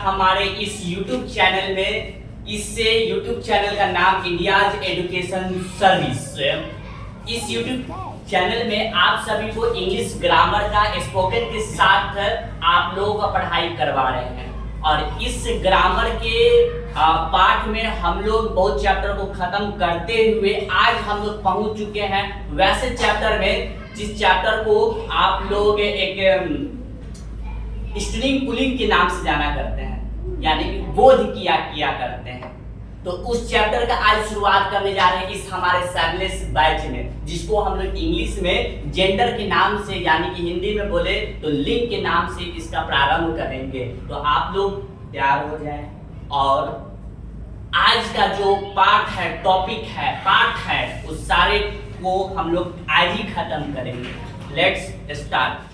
हमारे इस YouTube channel में। इससे YouTube चैनल का नाम इंडियाज एजुकेशन सर्विस। इस YouTube चैनल में आप सभी को इंग्लिश ग्रामर का स्पोकन के साथ आप लोगों का पढ़ाई करवा रहे हैं। और इस ग्रामर के पाठ में हम लोग बहुत चैप्टर को खत्म करते हुए आज हम लोग पहुंच चुके हैं वैसे चैप्टर में जिस चैप्टर को आप लोग एक स्ट्रिंग पुलिंग के नाम से जाना करते हैं, यानी कि बोध किया करते हैं। तो उस चैप्टर का आज शुरुआत करने जा रहे हैं इस हमारे सैबलेस बैच में, जिसको हम लोग इंग्लिश में जेंडर के नाम से यानी कि हिंदी में बोले तो लिंग के नाम से इसका प्रारंभ करेंगे। तो आप लोग तैयार हो जाएं और आज का जो पाठ है, टॉपिक है, पाठ है, उस सारे को हम लोग आज ही खत्म करेंगे। Let's start.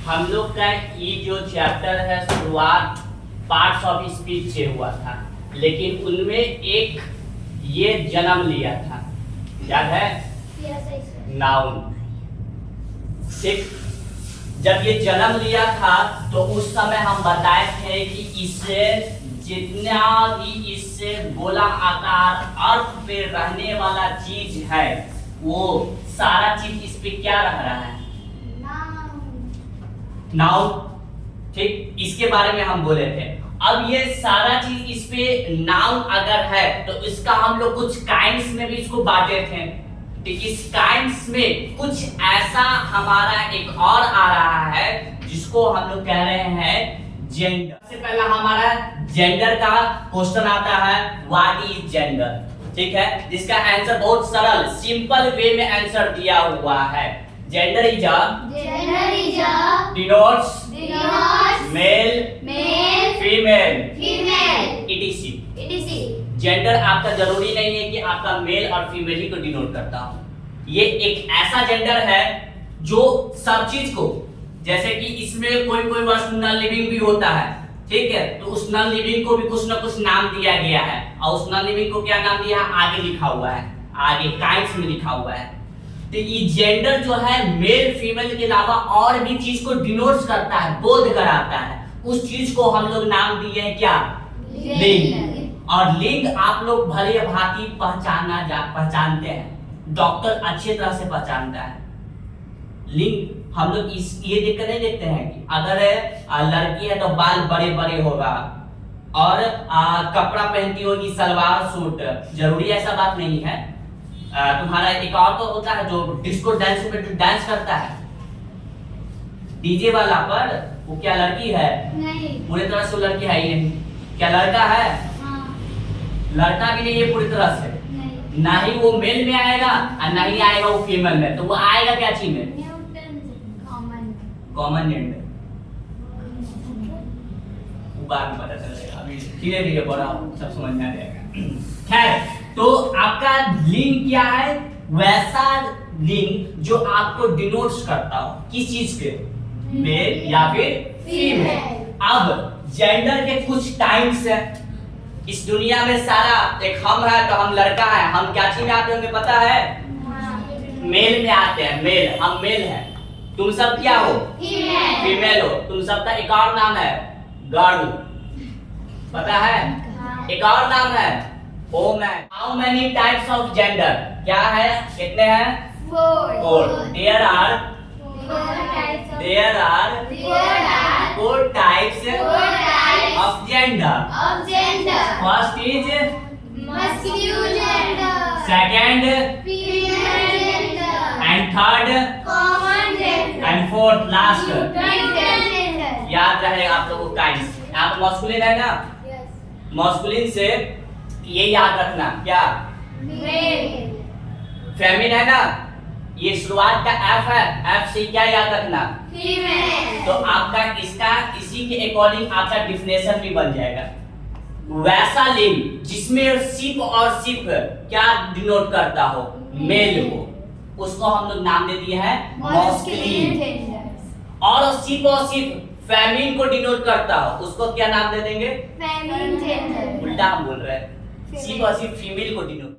हम लोग का ये जो चैप्टर है शुरुआत पार्ट्स ऑफ स्पीच से हुआ था, लेकिन उनमें एक ये जन्म लिया था, याद है? नाउन। ठीक, जब ये जन्म लिया था तो उस समय हम बताए थे कि इससे जितना भी इससे गोला आकार अर्थ पे रहने वाला चीज है वो सारा चीज इस पे क्या रह रहा है? नाउन। ठीक, इसके बारे में हम बोले थे। अब ये सारा चीज इस पे नाउन अगर है तो इसका हम लोग कुछ काइंड्स में भी इसको बांटे थे। ठीक, इस काइंड्स में कुछ ऐसा हमारा एक और आ रहा है जिसको हम लोग कह रहे हैं जेंडर। सबसे पहला हमारा जेंडर का क्वेश्चन आता है, व्हाट इज जेंडर? ठीक है, जिसका आंसर बहुत सरल सिंपल वे में आंसर दिया हुआ है। Gender is a denotes male female etc। Gender आपका जरूरी नहीं है कि आपका मेल और फीमेल ही को डिनोट करता हो। ये एक ऐसा जेंडर है जो सब चीज को, जैसे कि इसमें कोई कोई वस्तु नॉन लिविंग भी होता है, ठीक है, तो उस नॉन लिविंग को भी कुछ ना कुछ नाम दिया गया है, और उस नॉन लिविंग को क्या नाम दिया है आगे लिखा हुआ है, आगे काइंड्स में लिखा हुआ है। तो ये जेंडर जो है मेल फीमेल के अलावा और भी चीज को डिनोट करता है, बोध कराता है। उस चीज को हम लोग नाम दिए हैं क्या? लिंग। और लिंग आप लोग भले भांति पहचानते हैं, डॉक्टर अच्छी तरह से पहचानता है। लिंग हम लोग इस ये देख कर नहीं देखते हैं कि अगर लड़की है तो बाल बड़े बड़े होगा और कपड़ा पहनती होगी सलवार सूट, जरूरी ऐसा बात नहीं है। तुम्हारा एक और तो होता है जो डिस्को डांस पे डांस करता है डीजे वाला, पर वो क्या लड़की है? नहीं, पूरी तरह से वो लड़की है ही नहीं। क्या लड़का है? हाँ। लड़का भी नहीं है पूरी तरह से, नहीं। ना ही वो मेल में आएगा और ना ही आएगा वो फीमेल में, तो वो आएगा क्या चीज में? Common gender. बाद में पता चलेगा, अभी धीरे धीरे बड़ा सब समझ में आ जाएगा। खैर, तो आपका लिंग क्या है? वैसा लिंग जो आपको डिनोट्स करता हो किस चीज के, मेल या फिर फीमेल। अब जेंडर के कुछ टाइप्स है इस दुनिया में। सारा एक हम है तो हम लड़का है, हम क्या चीज में आते होंगे पता है? मेल में आते हैं, मेल, हम मेल हैं। तुम सब क्या हो? फीमेल हो। तुम सबका एक और नाम है गर्ल, पता है? एक और नाम है women. How many types of gender? क्या है, कितने हैं? 4। There are 4 types of gender. First is masculine gender, second female gender, and third common gender, and fourth last neutral gender. याद रहे आप लोगों को काइंड्स। यहाँ पे मस्कुलिन है ना, मस्कुलिन से ये याद रखना क्या? मेल। फेमिन है ना, ये शुरुआत का एफ है, एफ से क्या याद रखना? फीमेल। तो आपका इसका इसी के अकॉर्डिंग आपका डिफिनेशन भी बन जाएगा। वैसा लिंग जिसमें सिप और सिप क्या डिनोट करता हो? मेल को, उसको हम लोग नाम दे दिए हैं मस्कुलिन। और सिप और सिप फेमिन को डिनोट करता हो, उसको क्या नाम दे देंगे? Feminine gender. उल्टा हम बोल रहे हैं, सिप और सिप फीमेल को डिनोट।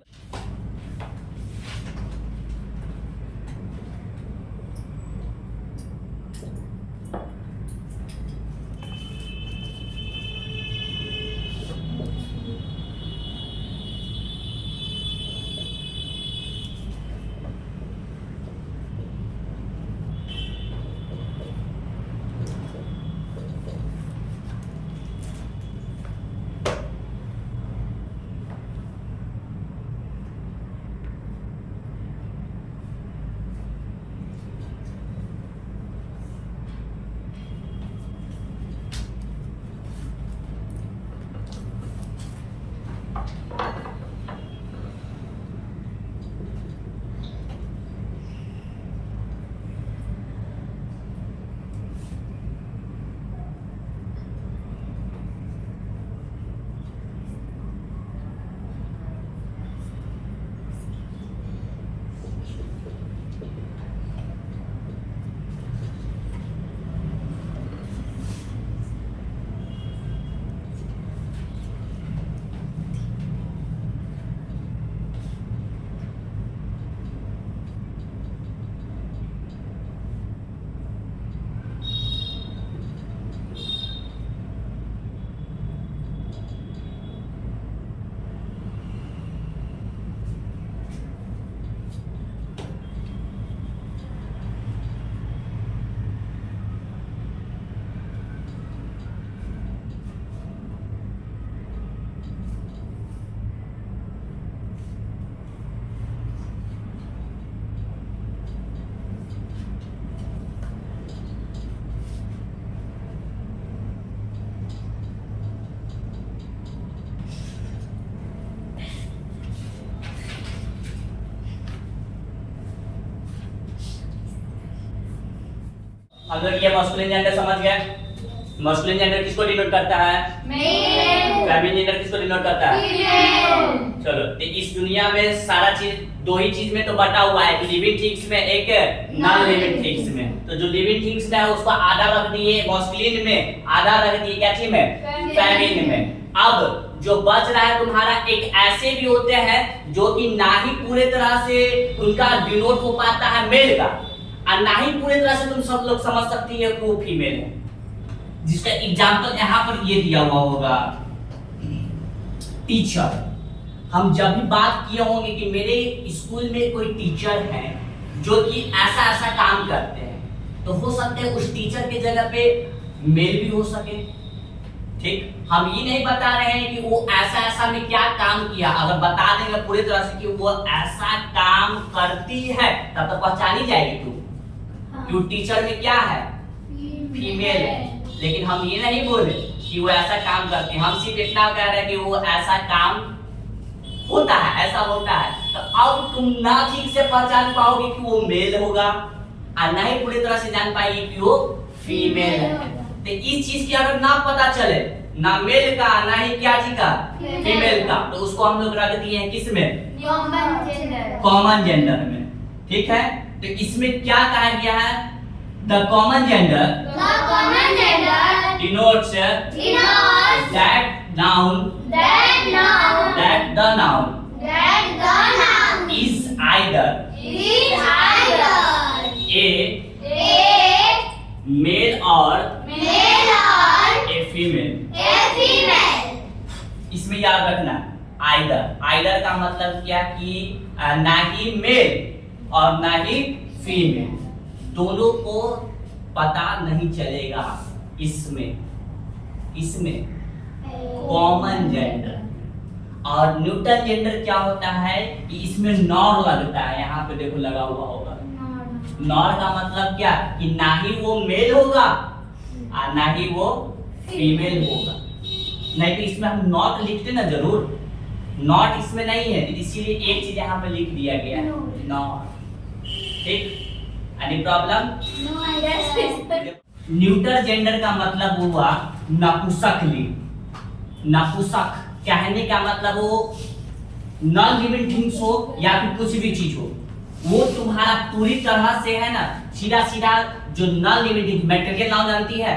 हम लोग ये मस्कुलिन जेंडर समझ गए। मस्कुलिन जेंडर किसको डिनोट करता है? मेल। फेमिनिन जेंडर किसको डिनोट करता है? फीमेल। चलो, तो इस दुनिया में सारा चीज दो ही चीज में तो बटा हुआ है, एक लिविंग थिंग्स में, एक नॉन लिविंग थिंग्स में। तो जो लिविंग थिंग्स में है उसको आधा रख दिए मस्कुलिन में, आधा रख दिए क्या चीज में? फेमिनिन में। अब जो बच रहा है तुम्हारा, एक ऐसे भी होते हैं जो कि ना ही पूरे तरह से उनका डिनोट हो पाता है मेल का, और ना ही पूरे तरह से तुम सब लोग समझ सकती है कि वो फीमेल है, जिसका एग्जांपल यहाँ पर ये दिया हुआ होगा। टीचर, हम जब भी बात किए होंगे कि मेरे स्कूल में कोई टीचर है जो कि ऐसा ऐसा काम करते हैं, तो हो सकता है उस टीचर के जगह पे मेल भी हो सके। ठीक, हम ये नहीं बता रहे हैं कि वो ऐसा ऐसा में क्या काम किया। अगर बता देंगे पूरी तरह से कि वो ऐसा काम करती है, तब तो पहचान ही जाएगी तू कि वो टीचर में क्या है? फीमेल है। लेकिन हम ये नहीं बोले कि वो ऐसा काम करती है, हम सिर्फ इतना कह रहे हैं कि वो ऐसा काम होता है, ऐसा होता है। तो अब तुम ना ठीक से पहचान पाओगे कि वो मेल होगा, और ना ही पूरी तरह से जान पाएगी कि वो फीमेल है। तो इस चीज की अगर ना पता चले, ना मेल का ना ही क्या जी का, फीमेल का, तो उसको हम लोग रख दिए हैं किस में? कॉमन जेंडर में। ठीक है, तो इसमें क्या कहा गया है? The common gender denotes that noun that the noun is either a male or a female। इसमें याद रखना, आइदर का मतलब क्या कि ना ही मेल और ना ही फीमेल, दोनों को पता नहीं चलेगा। इसमें कॉमन जेंडर। और न्यूट्रल जेंडर क्या होता है कि इसमें नॉर लगता है, यहाँ पे देखो लगा हुआ होगा। नॉर का मतलब क्या कि ना ही वो मेल होगा और ना ही वो फीमेल होगा। नहीं तो इसमें हम नॉट लिखते ना, जरूर नॉट इसमें नहीं है, इसीलिए एक चीज यहाँ पे लिख दिया गया है, नॉट। ठीक, एनी प्रॉब्लम? न्यूट्रल जेंडर का मतलब हुआ नपुंसकलिंग। नपुंसक कहने का मतलब वो नॉन लिविंग थिंग्स हो या फिर कुछ भी चीज हो, वो तुम्हारा पूरी तरह से है ना सीधा सीधा जो नॉन लिविंग मटेरियल नाउन जानती है,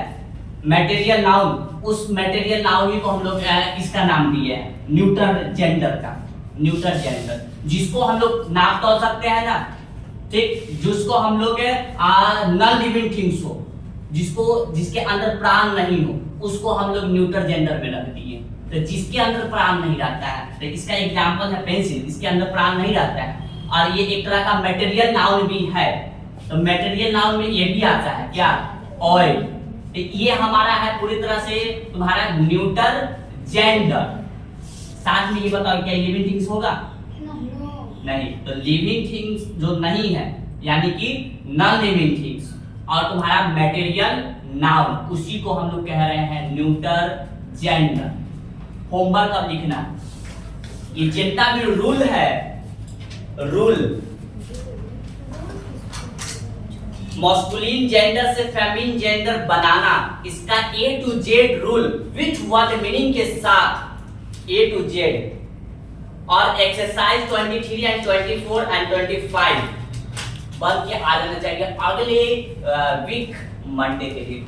मटेरियल नाउन, उस मटेरियल नाउन ही को हम लोग इसका नाम दिए है न्यूट्रल जेंडर का। न्यूट्रल जेंडर जिसको हम लोग नाप तोल सकते हैं ना, ठीक, जिसको हम लोग नॉन लिविंग थिंग्स हो, जिसके अंदर प्राण नहीं हो, उसको हम लोग न्यूट्रल जेंडर में रख दिए। तो जिसके अंदर प्राण नहीं रहता है, तो इसका एग्जांपल है पेंसिल, इसके अंदर प्राण नहीं रहता है, और ये एक तरह का मटेरियल नाउन भी है। तो मटेरियल नाउन में ये भी आता है क्या? ऑयल। तो ये हमारा है पूरी तरह से तुम्हारा न्यूट्रल जेंडर। साथ में ये बताओ क्या लिविंग थिंग्स होगा? नहीं। तो लिविंग थिंग्स जो नहीं है यानी कि नॉन लिविंग थिंग्स, और तुम्हारा मटेरियल नाउन, उसी को हम लोग कह रहे हैं न्यूट्रल जेंडर। होमवर्क अब लिखना, ये जितना भी रूल है, रूल मस्कुलिन जेंडर से फेमिनिन जेंडर बनाना, इसका A to Z rule with word meaning के साथ A to Z, और एक्सरसाइज 23 एंड 24 एंड 25 बन के आ जाना चाहिए अगले वीक मंडे के दिन।